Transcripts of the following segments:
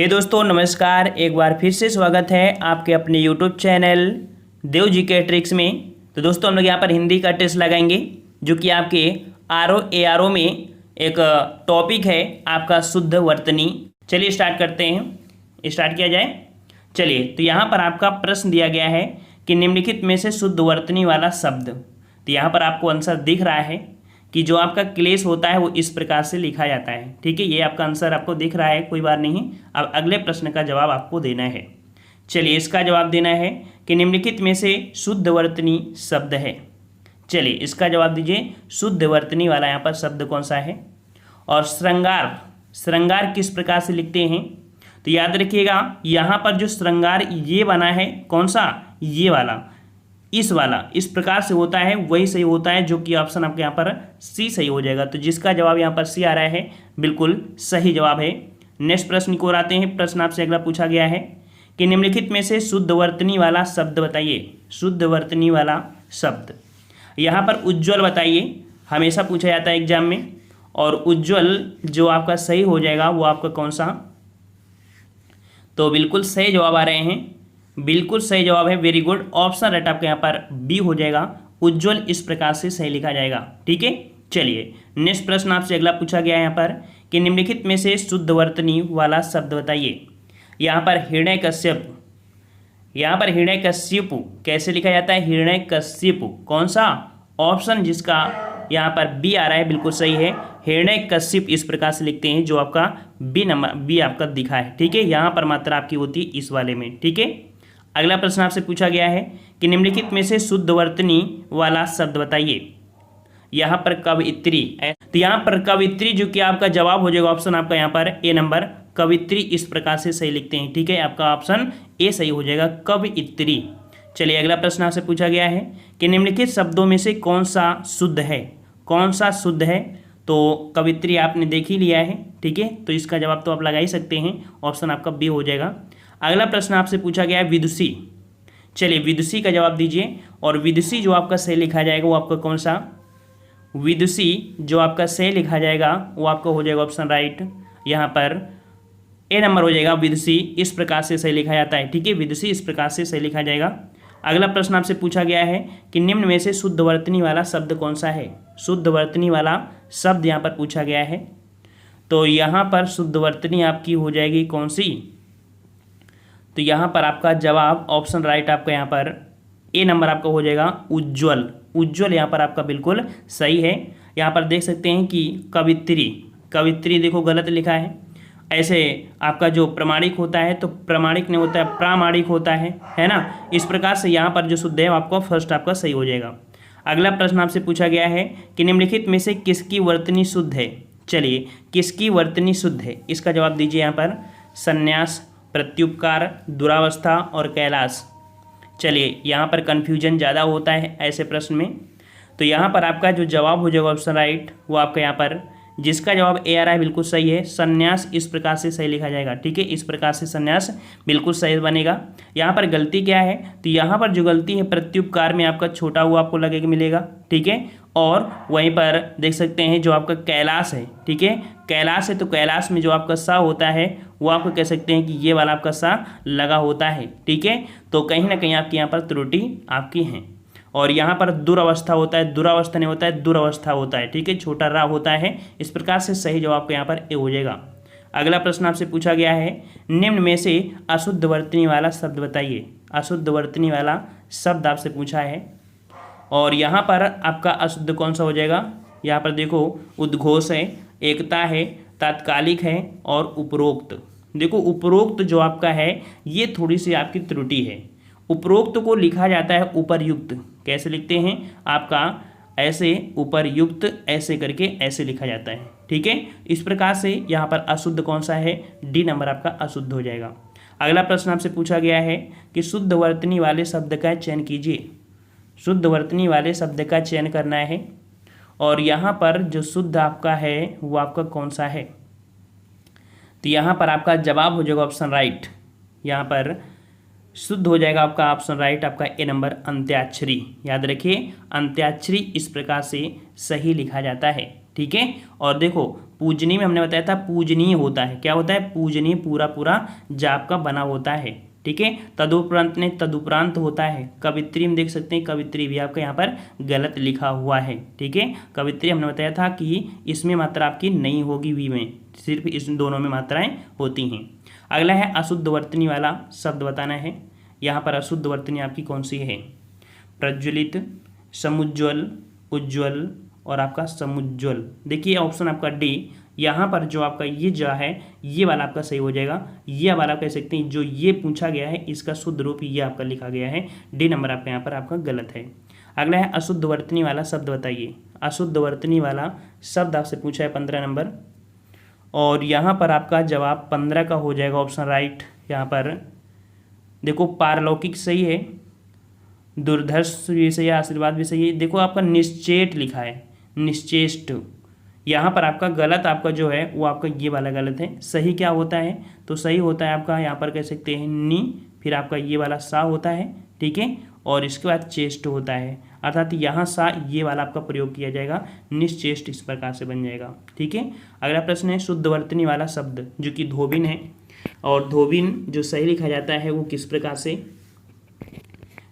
हे दोस्तों नमस्कार, एक बार फिर से स्वागत है आपके अपने यूट्यूब चैनल देव जी के ट्रिक्स में। तो दोस्तों हम लोग यहाँ पर हिंदी का टेस्ट लगाएंगे जो कि आपके ARO में एक टॉपिक है आपका शुद्ध वर्तनी। चलिए स्टार्ट करते हैं, स्टार्ट किया जाए। चलिए, तो यहाँ पर आपका प्रश्न दिया गया है कि निम्नलिखित में से शुद्ध वर्तनी वाला शब्द। तो यहाँ पर आपको आंसर दिख रहा है कि जो आपका क्लेश होता है वो इस प्रकार से लिखा जाता है। ठीक है, ये आपका आंसर आपको दिख रहा है, कोई बात नहीं। अब अगले प्रश्न का जवाब आपको देना है। चलिए, इसका जवाब देना है कि निम्नलिखित में से शुद्ध वर्तनी शब्द है। चलिए, इसका जवाब दीजिए। शुद्ध वर्तनी वाला यहाँ पर शब्द कौन सा है? और श्रृंगार, श्रृंगार किस प्रकार से लिखते हैं? तो याद रखिएगा, यहाँ पर जो श्रृंगार ये बना है कौन सा? ये वाला, इस वाला इस प्रकार से होता है, वही सही होता है, जो कि ऑप्शन आपके यहाँ पर सी सही हो जाएगा। तो जिसका जवाब यहाँ पर सी आ रहा है बिल्कुल सही जवाब है। नेक्स्ट प्रश्न को आते हैं। प्रश्न आपसे अगला पूछा गया है कि निम्नलिखित में से शुद्ध वर्तनी वाला शब्द बताइए। शुद्ध वर्तनी वाला शब्द, यहाँ पर उज्ज्वल बताइए, हमेशा पूछा जाता है एग्जाम में। और उज्ज्वल जो आपका सही हो जाएगा वो आपका कौन सा? तो बिल्कुल सही जवाब आ रहे हैं, बिल्कुल सही जवाब है, वेरी गुड। ऑप्शन राइट आपके यहाँ पर बी हो जाएगा। उज्ज्वल इस प्रकार से सही लिखा जाएगा। ठीक है, चलिए नेक्स्ट प्रश्न आपसे अगला पूछा गया है यहाँ पर कि निम्नलिखित में से शुद्ध वर्तनी वाला शब्द बताइए। यहाँ पर हिरण्यकश्यप, यहाँ पर हिरण्यकश्यप कैसे लिखा जाता है? हिरण्यकश्यप कौन सा? ऑप्शन जिसका यहाँ पर बी आ रहा है बिल्कुल सही है। हिरण्यकश्यप इस प्रकार से लिखते हैं, जो आपका बी आपका दिखा है। ठीक है, यहाँ पर मात्रा आपकी होती है इस वाले में। ठीक है, अगला प्रश्न आपसे पूछा गया है कि निम्नलिखित में से शुद्ध वर्तनी वाला शब्द बताइए। यहाँ पर कवयित्री, तो यहाँ पर कवयित्री जो कि आपका जवाब हो जाएगा ऑप्शन आपका यहाँ पर ए नंबर, कवयित्री इस प्रकार से सही लिखते हैं। ठीक है, आपका ऑप्शन ए सही हो जाएगा, कवयित्री। चलिए, अगला प्रश्न आपसे पूछा गया है कि निम्नलिखित शब्दों में से कौन सा शुद्ध है? कौन सा शुद्ध है? तो कवयित्री आपने देख ही लिया है। ठीक है, तो इसका जवाब तो आप लगा ही सकते हैं, ऑप्शन आपका बी हो जाएगा। अगला प्रश्न आपसे पूछा गया है विदुषी। चलिए, विदुषी का जवाब दीजिए। और विदुषी जो आपका सही लिखा जाएगा वो आपका कौन सा? विदुषी जो आपका सही लिखा जाएगा वो आपका हो जाएगा ऑप्शन राइट, यहाँ पर ए नंबर हो जाएगा। विदुषी इस प्रकार से सही लिखा जाता है। ठीक है, विदुषी इस प्रकार से सही लिखा जाएगा। अगला प्रश्न आपसे पूछा गया है कि निम्न में से शुद्ध वर्तनी वाला शब्द कौन सा है? शुद्ध वर्तनी वाला शब्द यहाँ पर पूछा गया है। तो यहाँ पर शुद्ध वर्तनी आपकी हो जाएगी कौन सी? तो यहाँ पर आपका जवाब ऑप्शन राइट आपका यहाँ पर ए नंबर आपका हो जाएगा उज्ज्वल। उज्ज्वल यहाँ पर आपका बिल्कुल सही है। यहाँ पर देख सकते हैं कि कवयित्री, कवयित्री देखो गलत लिखा है। ऐसे आपका जो प्रमाणिक होता है तो प्रमाणिक नहीं होता है, प्रामाणिक होता है ना। इस प्रकार से यहाँ पर जो शुद्ध है आपका फर्स्ट आपका सही हो जाएगा। अगला प्रश्न आपसे पूछा गया है कि निम्नलिखित में से किसकी वर्तनी शुद्ध है? चलिए, किसकी वर्तनी शुद्ध है इसका जवाब दीजिए। यहाँ पर संन्यास, प्रत्युपकार, दुरावस्था और कैलाश। चलिए, यहाँ पर कन्फ्यूजन ज़्यादा होता है ऐसे प्रश्न में। तो यहाँ पर आपका जो जवाब हो जाएगा ऑप्शन राइट वो आपका यहाँ पर जिसका जवाब ए आ रहा है बिल्कुल सही है। संन्यास इस प्रकार से सही लिखा जाएगा। ठीक है, इस प्रकार से संन्यास बिल्कुल सही बनेगा। यहाँ पर गलती क्या है? तो यहाँ पर जो गलती है प्रत्युपकार में आपका छोटा हुआ आपको लगेगा मिलेगा। ठीक है, और वहीं पर देख सकते हैं जो आपका कैलाश है। ठीक है, कैलाश है तो कैलाश में जो आपका सा होता है वो आपको कह सकते हैं कि ये वाला आपका सा लगा होता है। ठीक है, तो कहीं ना कहीं आपकी यहाँ पर त्रुटि आपकी है। और यहाँ पर दुरावस्था होता है, दुरावस्था नहीं होता है, दुरावस्था होता है। ठीक है, छोटा रा होता है। इस प्रकार से सही जवाब को यहाँ पर ए हो जाएगा। अगला प्रश्न आपसे पूछा गया है निम्न में से अशुद्ध वर्तनी वाला शब्द बताइए। अशुद्ध वर्तनी वाला शब्द आपसे पूछा है और यहाँ पर आपका अशुद्ध कौन सा हो जाएगा? यहाँ पर देखो उद्घोष है, एकता है, तात्कालिक है और उपरोक्त। देखो उपरोक्त जो आपका है ये थोड़ी सी आपकी त्रुटि है। उपरोक्त को लिखा जाता है उपर्युक्त। कैसे लिखते हैं? आपका ऐसे उपर्युक्त ऐसे करके ऐसे लिखा जाता है। ठीक है, इस प्रकार से यहाँ पर अशुद्ध कौन सा है? डी नंबर आपका अशुद्ध हो जाएगा। अगला प्रश्न आपसे पूछा गया है कि शुद्ध वर्तनी वाले शब्द का चयन कीजिए। शुद्ध वर्तनी वाले शब्द का चयन करना है और यहाँ पर जो शुद्ध आपका है वो आपका कौन सा है? तो यहाँ पर आपका जवाब हो जाएगा ऑप्शन राइट। यहाँ पर शुद्ध हो जाएगा आपका ऑप्शन राइट, आपका ए नंबर अंत्याक्षरी। याद रखिए, अंत्याक्षरी इस प्रकार से सही लिखा जाता है। ठीक है। और देखो पूजनीय में हमने बताया था पूजनीय होता है, क्या होता है, पूजनीय पूरा पूरा जाप का बना होता है, ठीक है। तदुपरांत ने तदुपरांत होता है। कवित्री में देख सकते हैं, कवित्री भी आपका यहाँ पर गलत लिखा हुआ है, ठीक है। कवित्री हमने बताया था कि इसमें मात्रा आपकी नहीं होगी वी में, सिर्फ इस दोनों में मात्राएं होती हैं। अगला है अशुद्ध वर्तनी वाला शब्द बताना है। यहाँ पर अशुद्ध वर्तनी आपकी कौन सी है, प्रज्वलित, समुज्ज्वल, उज्ज्वल और आपका समुज्ज्वल। देखिए ऑप्शन आपका डी, यहाँ पर जो आपका ये जा है ये वाला आपका सही हो जाएगा। ये वाला कह सकते हैं जो ये पूछा गया है इसका शुद्ध रूप ये आपका लिखा गया है, डी नंबर आपका यहाँ पर आपका गलत है। अगला है अशुद्ध वर्तनी वाला शब्द बताइए। अशुद्ध वर्तनी वाला शब्द आपसे पूछा है 15 नंबर, और यहाँ पर आपका जवाब 15 का हो जाएगा ऑप्शन राइट। यहाँ पर देखो पारलौकिक सही है, दुर्धर्ष भी सही है, आशीर्वाद भी सही है। देखो आपका निश्चेट लिखा है, निश्चेष्ट, यहाँ पर आपका गलत आपका जो है वो आपका ये वाला गलत है। सही क्या होता है, तो सही होता है आपका यहाँ पर कह सकते हैं नी, फिर आपका ये वाला सा होता है, ठीक है, और इसके बाद चेष्ट होता है, अर्थात यहाँ सा ये वाला आपका प्रयोग किया जाएगा, निश्चेष्ट इस प्रकार से बन जाएगा, ठीक है। अगला प्रश्न है शुद्ध वर्तनी वाला शब्द जो कि धोबिन है, और धोबिन जो सही लिखा जाता है वो किस प्रकार से,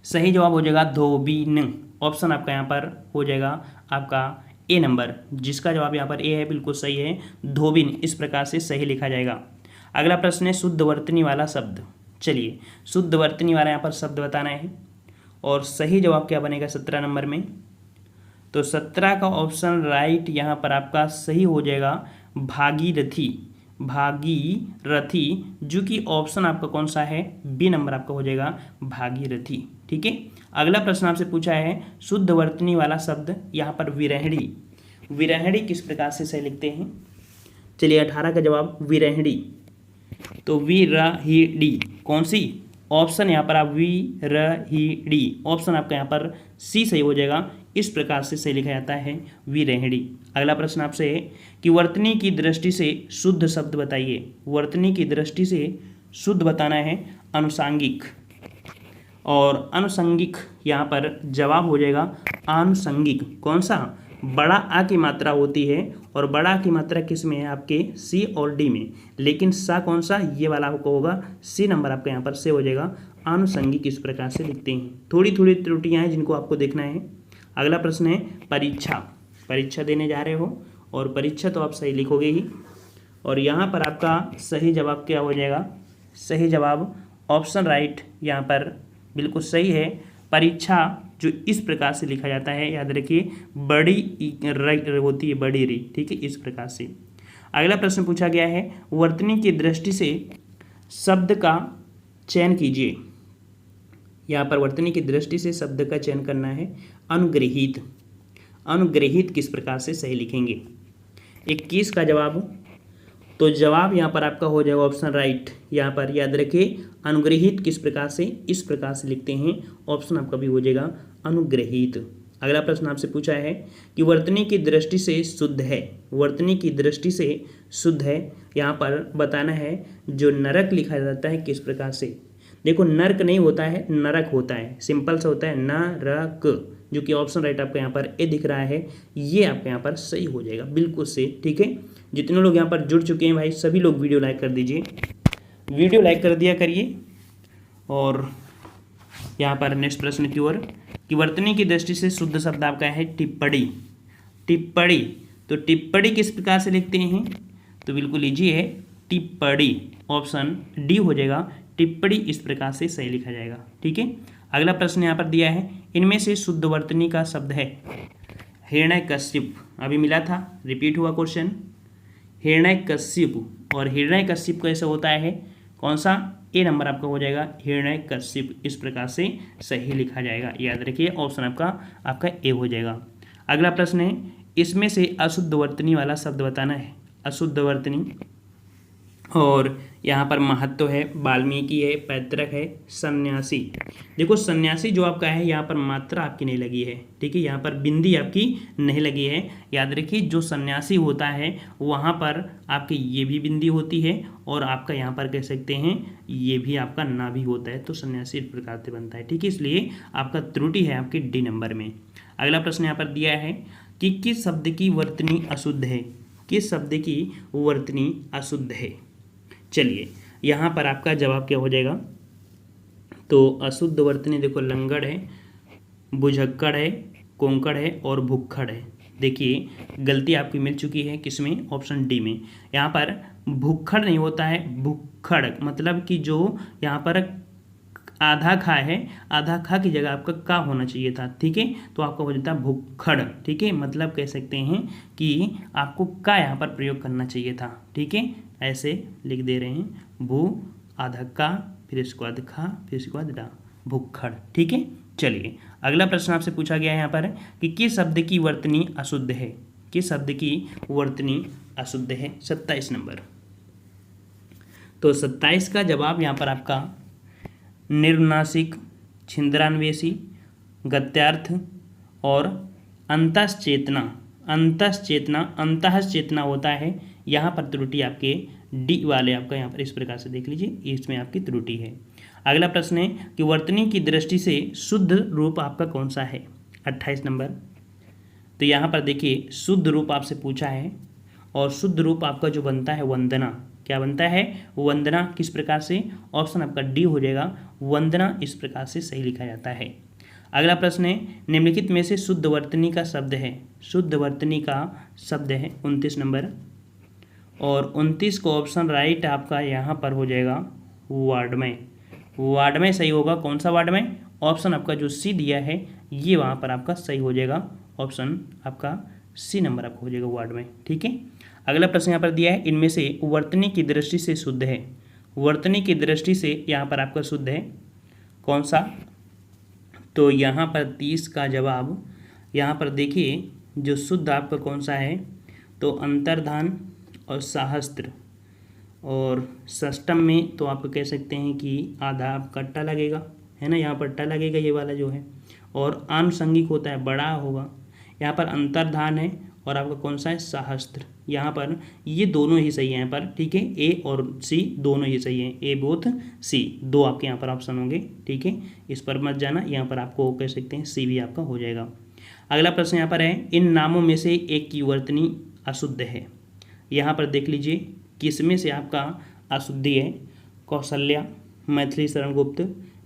सही जवाब हो जाएगा धोबिन। ऑप्शन आपका यहाँ पर हो जाएगा आपका ए नंबर, जिसका जवाब यहाँ पर ए है, बिल्कुल सही है, धोबिन इस प्रकार से सही लिखा जाएगा। अगला प्रश्न है शुद्ध वर्तनी वाला शब्द। चलिए शुद्ध वर्तनी वाला यहाँ पर शब्द बताना है, और सही जवाब क्या बनेगा 17 नंबर में, तो 17 का ऑप्शन राइट यहाँ पर आपका सही हो जाएगा भागीरथी। भागीरथी जो कि ऑप्शन आपका कौन सा है, बी नंबर आपका हो जाएगा भागीरथी, ठीक है। अगला प्रश्न आपसे पूछा है शुद्ध वर्तनी वाला शब्द, यहाँ पर विरहणी। विरहणी किस प्रकार से सही लिखते हैं, चलिए 18 का जवाब विरहणी, तो विरहिणी कौन सी, ऑप्शन यहाँ पर आप विरहिणी, ऑप्शन आपका यहाँ पर सी सही हो जाएगा, इस प्रकार से सही लिखा जाता है विरहिणी। अगला प्रश्न आपसे है कि वर्तनी की दृष्टि से शुद्ध शब्द बताइए। वर्तनी की दृष्टि से शुद्ध बताना है अनुसांगिक, और अनुसंगिक यहाँ पर जवाब हो जाएगा आनुषंगिक। कौन सा, बड़ा आ की मात्रा होती है, और बड़ा की मात्रा किस में है आपके सी और डी में, लेकिन सा कौन सा, ये वाला आपको होगा सी नंबर आपका यहाँ पर से हो जाएगा, आनुषंगिक इस प्रकार से लिखते हैं। थोड़ी थोड़ी त्रुटियाँ हैं जिनको आपको देखना है। अगला प्रश्न है परीक्षा। परीक्षा देने जा रहे हो और परीक्षा तो आप सही लिखोगे ही, और यहाँ पर आपका सही जवाब क्या हो जाएगा, सही जवाब ऑप्शन राइट यहाँ पर बिल्कुल सही है, परीक्षा जो इस प्रकार से लिखा जाता है, याद रखिए बड़ी होती है, बड़ी री, ठीक है, इस प्रकार से। अगला प्रश्न पूछा गया है वर्तनी की दृष्टि से शब्द का चयन कीजिए। यहाँ पर वर्तनी की दृष्टि से शब्द का चयन करना है अनुग्रहित। अनुग्रहित किस प्रकार से सही लिखेंगे, 21 का जवाब, तो जवाब यहाँ पर आपका हो जाएगा ऑप्शन राइट। यहाँ पर याद रखिए अनुग्रहित किस प्रकार से, इस प्रकार से लिखते हैं, ऑप्शन आपका भी हो जाएगा अनुग्रहित। अगला प्रश्न आपसे पूछा है कि वर्तनी की दृष्टि से शुद्ध है। वर्तनी की दृष्टि से शुद्ध है, यहाँ पर बताना है जो नरक लिखा जाता है किस प्रकार से। देखो नरक नहीं होता है, नरक होता है, सिंपल सा होता है नरक, जो कि ऑप्शन राइट आपका यहाँ पर ए दिख रहा है, ये आपका यहाँ पर सही हो जाएगा, बिल्कुल से, ठीक है। जितने लोग यहाँ पर जुड़ चुके हैं भाई सभी लोग वीडियो लाइक कर दीजिए, वीडियो लाइक कर दिया करिए। और यहाँ पर नेक्स्ट प्रश्न की ओर कि वर्तनी की दृष्टि से शुद्ध शब्द आपका है टिप्पणी। टिप्पणी, तो टिप्पणी किस प्रकार से लिखते हैं, तो बिल्कुल इजी है, टिप्पणी, ऑप्शन डी हो जाएगा, टिप्पणी इस प्रकार से सही लिखा जाएगा, ठीक है। अगला प्रश्न यहाँ पर दिया है इनमें से शुद्ध वर्तनी का शब्द है हिरण्यकश्यप। अभी मिला था, रिपीट हुआ क्वेश्चन, हिरण्यकश्यप, और हिरण्यकश्यप कैसे होता है, कौन सा, ए नंबर आपका हो जाएगा हिरण्यकश्यप, इस प्रकार से सही लिखा जाएगा, याद रखिए ऑप्शन आपका ए हो जाएगा। अगला प्रश्न है इसमें से अशुद्ध वर्तनी वाला शब्द बताना है। अशुद्ध वर्तनी, और यहाँ पर महत्व है, वाल्मीकि है, पैतृक है, सन्यासी। देखो सन्यासी जो आपका है यहाँ पर मात्रा आपकी नहीं लगी है, ठीक है, यहाँ पर बिंदी आपकी नहीं लगी है, याद रखिए जो सन्यासी होता है वहाँ पर आपकी ये भी बिंदी होती है, और आपका यहाँ पर कह सकते हैं ये भी आपका ना भी होता है, तो सन्यासी इस प्रकार से बनता है, ठीक है, इसलिए आपका त्रुटि है आपकी डी नंबर में। अगला प्रश्न यहाँ पर दिया है कि किस शब्द की वर्तनी अशुद्ध है, किस शब्द की वर्तनी अशुद्ध है। चलिए यहाँ पर आपका जवाब क्या हो जाएगा, तो अशुद्ध वर्तनी देखो लंगड़ है, बुझक्कड़ है, कोंकड़ है और भुक्खड़ है। देखिए गलती आपकी मिल चुकी है किसमें, ऑप्शन डी में। यहाँ पर भुक्खड़ नहीं होता है, भुक्खड़ मतलब कि जो यहाँ पर आधा खा है, आधा खा की जगह आपका का होना चाहिए था, ठीक है, तो आपका हो जाता है भुक्खड़, ठीक है, मतलब कह सकते हैं कि आपको का यहाँ पर प्रयोग करना चाहिए था, ठीक है, ऐसे लिख दे रहे हैं, भू आधा का, फिर इसके बाद खा, फिर इसके बाद डा, भुक्खड़, ठीक है। चलिए अगला प्रश्न आपसे पूछा गया है यहाँ पर कि किस शब्द की वर्तनी अशुद्ध है, किस शब्द की वर्तनी अशुद्ध है। 27 नंबर, तो 27 का जवाब यहाँ पर आपका निर्नासिक, छिंद्रान्वेषी, गत्यार्थ और अंतश्चेतना, अंतश्चेतना होता है। यहाँ पर त्रुटि आपके डी वाले आपका यहाँ पर इस प्रकार से देख लीजिए, इसमें आपकी त्रुटि है। अगला प्रश्न है कि वर्तनी की दृष्टि से शुद्ध रूप आपका कौन सा है। 28 नंबर, तो यहाँ पर देखिए शुद्ध रूप आपसे पूछा है और शुद्ध रूप आपका जो बनता है वंदना, क्या बनता है, वंदना। किस प्रकार से, ऑप्शन आपका डी हो जाएगा, वंदना इस प्रकार से सही लिखा जाता है। अगला प्रश्न है निम्नलिखित में से शुद्ध वर्तनी का शब्द है, शुद्ध वर्तनी का शब्द है 29 नंबर, और 29 को ऑप्शन राइट आपका यहाँ पर हो जाएगा वार्डमय, वार्डमय सही होगा। कौन सा वार्डमय, ऑप्शन आपका जो सी दिया है ये वहाँ पर आपका सही हो जाएगा, ऑप्शन आपका सी नंबर आपका हो जाएगा वार्डमय, ठीक है। अगला प्रश्न यहाँ पर दिया है इनमें से वर्तनी की दृष्टि से शुद्ध है, वर्तनी की दृष्टि से यहाँ पर आपका शुद्ध है कौन सा, तो यहाँ पर 30 का जवाब यहाँ पर देखिए जो शुद्ध आपका कौन सा है, तो अंतर्धान और सहस्त्र, और षष्टम में तो आप कह सकते हैं कि आधा आपका ट लगेगा, है ना, यहाँ पर ट लगेगा ये वाला जो है, और आनुषंगिक होता है बड़ा होगा। यहाँ पर अंतर्धान है और आपका कौन सा है, सहस्त्र। यहाँ पर ये दोनों ही सही है यहाँ पर, ठीक है, ए और सी दोनों ही सही हैं, ए बोथ सी, दो आपके यहाँ पर ऑप्शन होंगे, ठीक है, इस पर मत जाना, यहाँ पर आपको कह सकते हैं सी भी आपका हो जाएगा। अगला प्रश्न यहाँ पर है इन नामों में से एक की वर्तनी अशुद्ध है। यहाँ पर देख लीजिए किसमें से आपका अशुद्धि है, कौशल्या, मैथिली शरण गुप्त,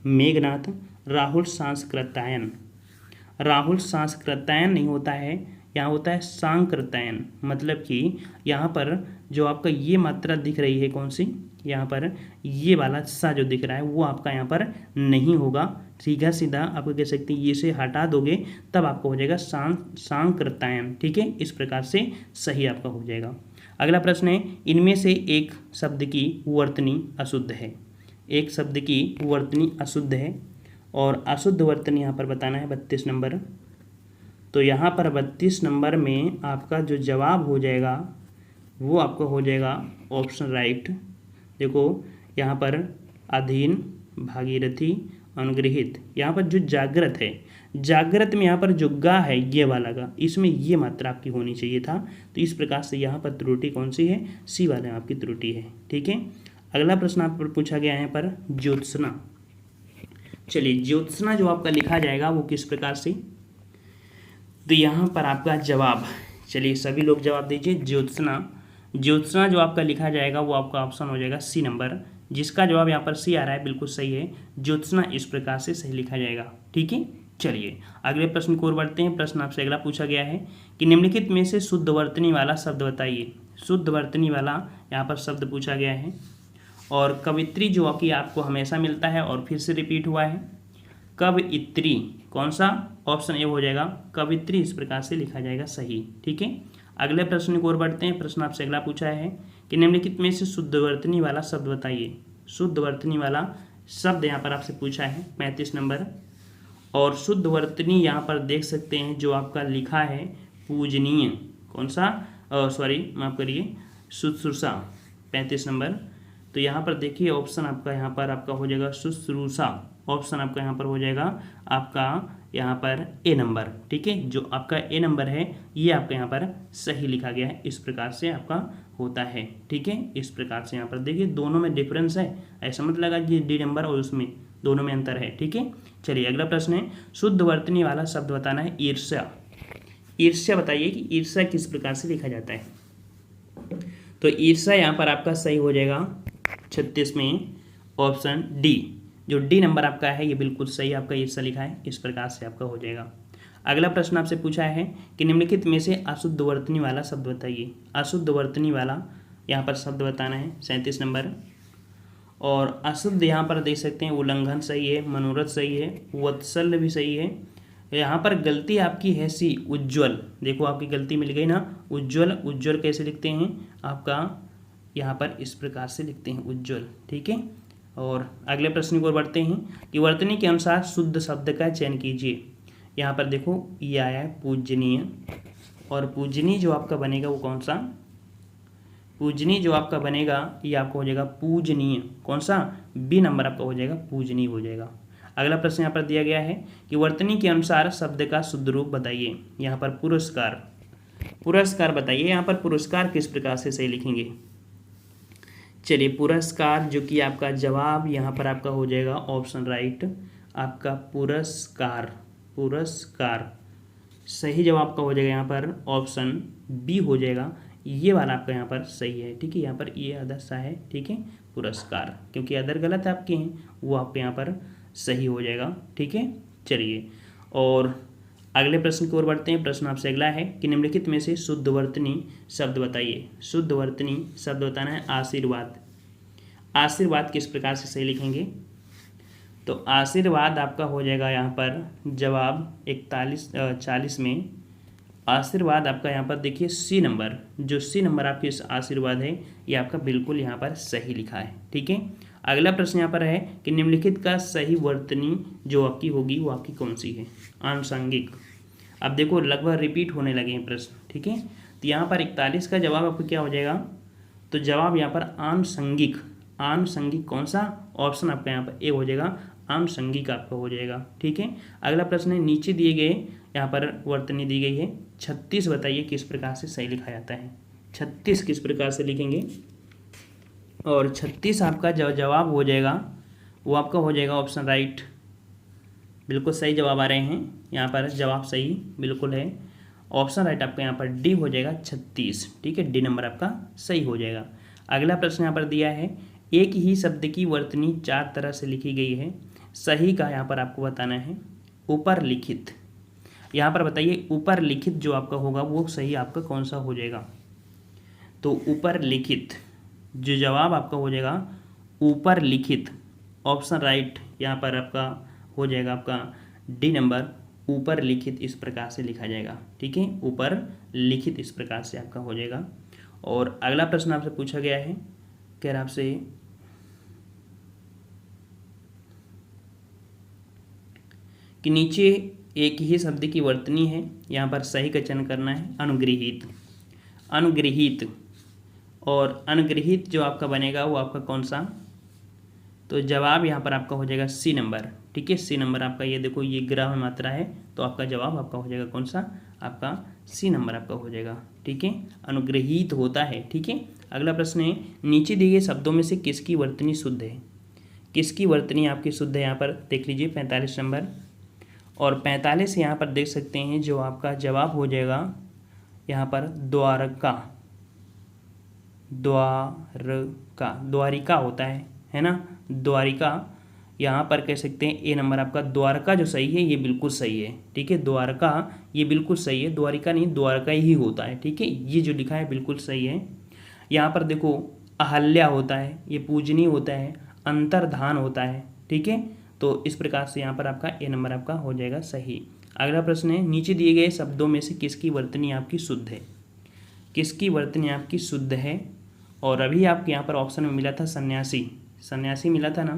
मेघनाथ, राहुल सांस्कृतायन। राहुल सांस्कृतायन नहीं होता है, यहाँ होता है सांकृतायन, मतलब कि यहाँ पर जो आपका ये मात्रा दिख रही है कौन सी, यहाँ पर ये वाला सा जो दिख रहा है वो आपका यहाँ पर नहीं होगा, सीधा सीधा आपको कह सकते हैं ये से हटा दोगे तब आपको हो जाएगा सांकृतायन, ठीक है, इस प्रकार से सही आपका हो जाएगा। अगला प्रश्न है इनमें से एक शब्द की वर्तनी अशुद्ध है, एक शब्द की वर्तनी अशुद्ध है और अशुद्ध वर्तनी यहाँ पर बताना है 32 नंबर। तो यहाँ पर 32 नंबर में आपका जो जवाब हो जाएगा वो आपका हो जाएगा ऑप्शन राइट। देखो यहाँ पर अधीन, भागीरथी, अनुग्रहित, यहाँ पर जो जागृत है, जागृत में यहाँ पर जो गा है ये वाला गा, इसमें ये मात्रा आपकी होनी चाहिए था, तो इस प्रकार से यहाँ पर त्रुटि कौन सी है, सी वाले में आपकी त्रुटि है, ठीक है। अगला प्रश्न आप पर पूछा गया है यहाँ पर ज्योत्सना। चलिए ज्योत्सना जो आपका लिखा जाएगा वो किस प्रकार से, तो यहाँ पर आपका जवाब, चलिए सभी लोग जवाब दीजिए, ज्योत्सना, ज्योत्सना जो आपका लिखा जाएगा वो आपका ऑप्शन हो जाएगा सी नंबर, जिसका जवाब यहाँ पर सी आ रहा है बिल्कुल सही है, ज्योत्सना इस प्रकार से सही लिखा जाएगा, ठीक है। चलिए अगले प्रश्न को ओर बढ़ते हैं। प्रश्न आपसे अगला पूछा गया है कि निम्नलिखित में से शुद्ध वर्तनी वाला शब्द बताइए। शुद्ध वर्तनी वाला यहाँ पर शब्द पूछा गया है और कवित्री जो कि आपको हमेशा मिलता है और फिर से रिपीट हुआ है, कवित्री, कौन सा, ऑप्शन ए हो जाएगा कवित्री, इस प्रकार से लिखा जाएगा सही, ठीक है। अगले प्रश्न को ओर बढ़ते हैं। प्रश्न आपसे अगला पूछा है कि निम्नलिखित में से शुद्ध वर्तनी वाला शब्द बताइए। शुद्ध वर्तनी वाला शब्द यहाँ पर आपसे पूछा है 35 नंबर, और शुद्ध वर्तनी यहाँ पर देख सकते हैं जो आपका लिखा है पूजनीय, कौन सा, सॉरी माफ करिए, शुश्रूषा 35 नंबर। तो यहाँ पर देखिए ऑप्शन आपका यहाँ पर आपका हो जाएगा शुश्रूषा, ऑप्शन आपका यहाँ पर हो जाएगा आपका यहाँ पर ए नंबर, ठीक है, जो आपका ए नंबर है ये आपका यहाँ पर सही लिखा गया है, इस प्रकार से आपका होता है, ठीक है। इस प्रकार से यहाँ पर देखिए दोनों में डिफरेंस है, ऐसा मत लगा कि डी नंबर और उसमें दोनों में अंतर है, ठीक है। चलिए अगला प्रश्न है शुद्ध वर्तनी वाला शब्द बताना है ईर्ष्या। ईर्ष्या बताइए कि ईर्ष्या किस प्रकार से लिखा जाता है। तो ईर्ष्या यहाँ पर आपका सही हो जाएगा 36 में ऑप्शन डी। जो डी नंबर आपका है ये बिल्कुल सही आपका ईर्ष्या लिखा है, इस प्रकार से आपका हो जाएगा। अगला प्रश्न आपसे पूछा है कि निम्नलिखित में से अशुद्ध वर्तनी वाला शब्द बताइए। अशुद्ध वर्तनी वाला यहाँ पर शब्द बताना है 37 नंबर। और अशुद्ध यहाँ पर देख सकते हैं उल्लंघन सही है, मनोरथ सही है, वत्सल भी सही है। यहाँ पर गलती आपकी है सी उज्ज्वल, देखो आपकी गलती मिल गई ना। उज्ज्वल, उज्ज्वल कैसे लिखते हैं आपका यहाँ पर इस प्रकार से लिखते हैं उज्ज्वल, ठीक है। और अगले प्रश्न की ओर बढ़ते हैं कि वर्तनी के अनुसार शुद्ध शब्द का चयन कीजिए। यहाँ पर देखो ये आया है पूजनीय, और पूजनीय जो आपका बनेगा वो कौन सा, पूजनीय जो आपका बनेगा ये आपका हो जाएगा पूजनीय। कौन सा, बी नंबर आपका हो जाएगा पूजनीय हो जाएगा। अगला प्रश्न यहाँ पर दिया गया है कि वर्तनी के अनुसार शब्द का शुद्ध रूप बताइए। यहाँ पर पुरस्कार, पुरस्कार बताइए। यहाँ पर पुरस्कार किस प्रकार से सही लिखेंगे। चलिए पुरस्कार जो कि आपका जवाब यहाँ पर आपका हो जाएगा ऑप्शन राइट आपका पुरस्कार, पुरस्कार सही जवाब आपका हो जाएगा यहाँ पर ऑप्शन बी हो जाएगा। ये वाला आपका यहाँ पर सही है, ठीक है। यहाँ पर ये अदर सा है, ठीक है, पुरस्कार, क्योंकि अदर गलत आपके हैं वो आपके यहाँ पर सही हो जाएगा, ठीक है। चलिए और अगले प्रश्न की ओर बढ़ते हैं। प्रश्न आपसे अगला है कि निम्नलिखित में से शुद्ध वर्तनी शब्द बताइए। शुद्ध वर्तनी शब्द बताना है आशीर्वाद। आशीर्वाद किस प्रकार से सही लिखेंगे। तो आशीर्वाद आपका हो जाएगा यहाँ पर जवाब 40 में आशीर्वाद आपका यहाँ पर देखिए सी नंबर, जो सी नंबर आपके आशीर्वाद है ये आपका बिल्कुल यहाँ पर सही लिखा है, ठीक है। अगला प्रश्न यहाँ पर है कि निम्नलिखित का सही वर्तनी जो आपकी होगी वो आपकी कौन सी है। आनुषंगिक, अब देखो लगभग रिपीट होने लगे हैं प्रश्न, ठीक है। तो यहाँ पर 41 का जवाब आपको क्या हो जाएगा। तो जवाब यहाँ पर आनुषंगिक, आनुषंगिक कौन सा ऑप्शन आपका यहाँ पर ए हो जाएगा, आनुषंगिक आपका हो जाएगा, ठीक है। अगला प्रश्न है नीचे दिए गए यहाँ पर वर्तनी दी गई है 36 बताइए किस प्रकार से सही लिखा जाता है। 36 किस प्रकार से लिखेंगे। और 36 आपका जो जवाब हो जाएगा वो आपका हो जाएगा ऑप्शन राइट, बिल्कुल सही जवाब आ रहे हैं यहाँ पर, जवाब सही बिल्कुल है। ऑप्शन राइट आपका यहाँ पर डी हो जाएगा 36, ठीक है, डी नंबर आपका सही हो जाएगा। अगला प्रश्न यहाँ पर दिया है एक ही शब्द की वर्तनी 4 तरह से लिखी गई है, सही का यहाँ पर आपको बताना है। ऊपर लिखित, यहाँ पर बताइए ऊपर लिखित जो आपका होगा वो सही आपका कौन सा हो जाएगा। तो ऊपर लिखित जो जवाब आपका हो जाएगा ऊपर लिखित, ऑप्शन राइट यहाँ पर आपका हो जाएगा आपका डी नंबर, ऊपर लिखित इस प्रकार से लिखा जाएगा, ठीक है। ऊपर लिखित इस प्रकार से आपका हो जाएगा। और अगला प्रश्न आपसे पूछा गया है, कह रहा आपसे कि नीचे एक ही शब्द की वर्तनी है, यहाँ पर सही का चयन करना है। अनुगृहीत, अनुगृहीत, और अनुगृहीत जो आपका बनेगा वो आपका कौन सा। तो जवाब यहाँ पर आपका हो जाएगा सी नंबर, ठीक है, सी नंबर आपका। ये देखो ये ग्राम मात्रा है तो आपका जवाब आपका हो जाएगा कौन सा, आपका सी नंबर आपका हो जाएगा, ठीक है। अनुगृहीत होता है, ठीक है। अगला प्रश्न है नीचे दिए गए शब्दों में से किसकी वर्तनी शुद्ध है। किसकी वर्तनी आपकी शुद्ध है यहाँ पर देख लीजिए 45 नंबर। और 45 यहाँ पर देख सकते हैं जो आपका जवाब हो जाएगा यहाँ पर द्वारका, द्वारका, द्वारिका होता है ना, द्वारिका। यहाँ पर कह सकते हैं ए नंबर आपका द्वारका जो सही है ये बिल्कुल सही है, ठीक है। द्वारका ये बिल्कुल सही है, द्वारिका नहीं द्वारका ही होता है, ठीक है। ये जो लिखा है बिल्कुल सही है। यहाँ पर देखो अहल्या होता है, ये पूजनीय होता है, अंतर्धान होता है, ठीक है। तो इस प्रकार से यहाँ पर आपका ए नंबर आपका हो जाएगा सही। अगला प्रश्न है नीचे दिए गए शब्दों में से किसकी वर्तनी आपकी शुद्ध है। किसकी वर्तनी आपकी शुद्ध है। और अभी आपके यहाँ पर ऑप्शन में मिला था सन्यासी, सन्यासी मिला था ना,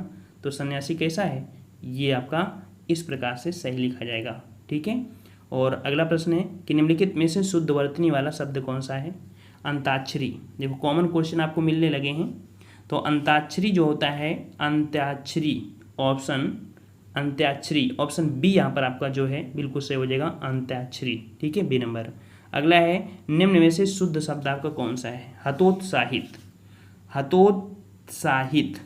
तो सन्यासी कैसा है ये आपका इस प्रकार से सही लिखा जाएगा, ठीक है। और अगला प्रश्न है कि निम्नलिखित में से शुद्ध वर्तनी वाला शब्द कौन सा है। अंताक्षरी, देखो कॉमन क्वेश्चन आपको मिलने लगे हैं। तो अंताक्षरी जो होता है अंत्याक्षरी, ऑप्शन अंत्याक्षरी, ऑप्शन बी यहाँ पर आपका जो है बिल्कुल सही हो जाएगा अंत्याक्षरी, ठीक है, बी नंबर। अगला है निम्न में से शुद्ध शब्द आपका कौन सा है। हतोत्साहित, हतोत्साहित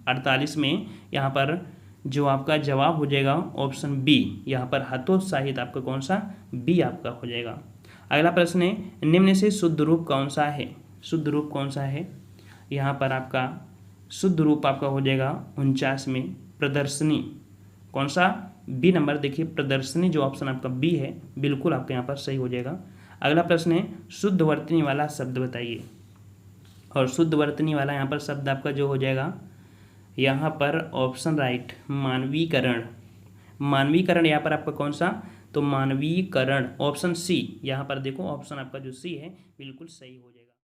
48 में यहाँ पर जो आपका जवाब हो जाएगा ऑप्शन बी, यहाँ पर हतोत्साहित आपका कौन सा, बी आपका हो जाएगा। अगला प्रश्न है, निम्न से शुद्ध रूप कौन सा है, शुद्ध रूप कौन सा है। यहाँ पर आपका शुद्ध रूप आपका हो जाएगा 49 में प्रदर्शनी, कौन सा, बी नंबर। देखिए प्रदर्शनी जो ऑप्शन आपका बी है बिल्कुल आपका यहाँ पर सही हो जाएगा। अगला प्रश्न है, शुद्ध वर्तनी वाला शब्द बताइए। और शुद्ध वर्तनी वाला यहाँ पर शब्द आपका जो हो जाएगा यहाँ पर ऑप्शन राइट, मानवीकरण। मानवीकरण यहाँ पर आपका कौन सा, तो मानवीकरण ऑप्शन सी, यहाँ पर देखो ऑप्शन आपका जो सी है बिल्कुल सही हो जाएगा।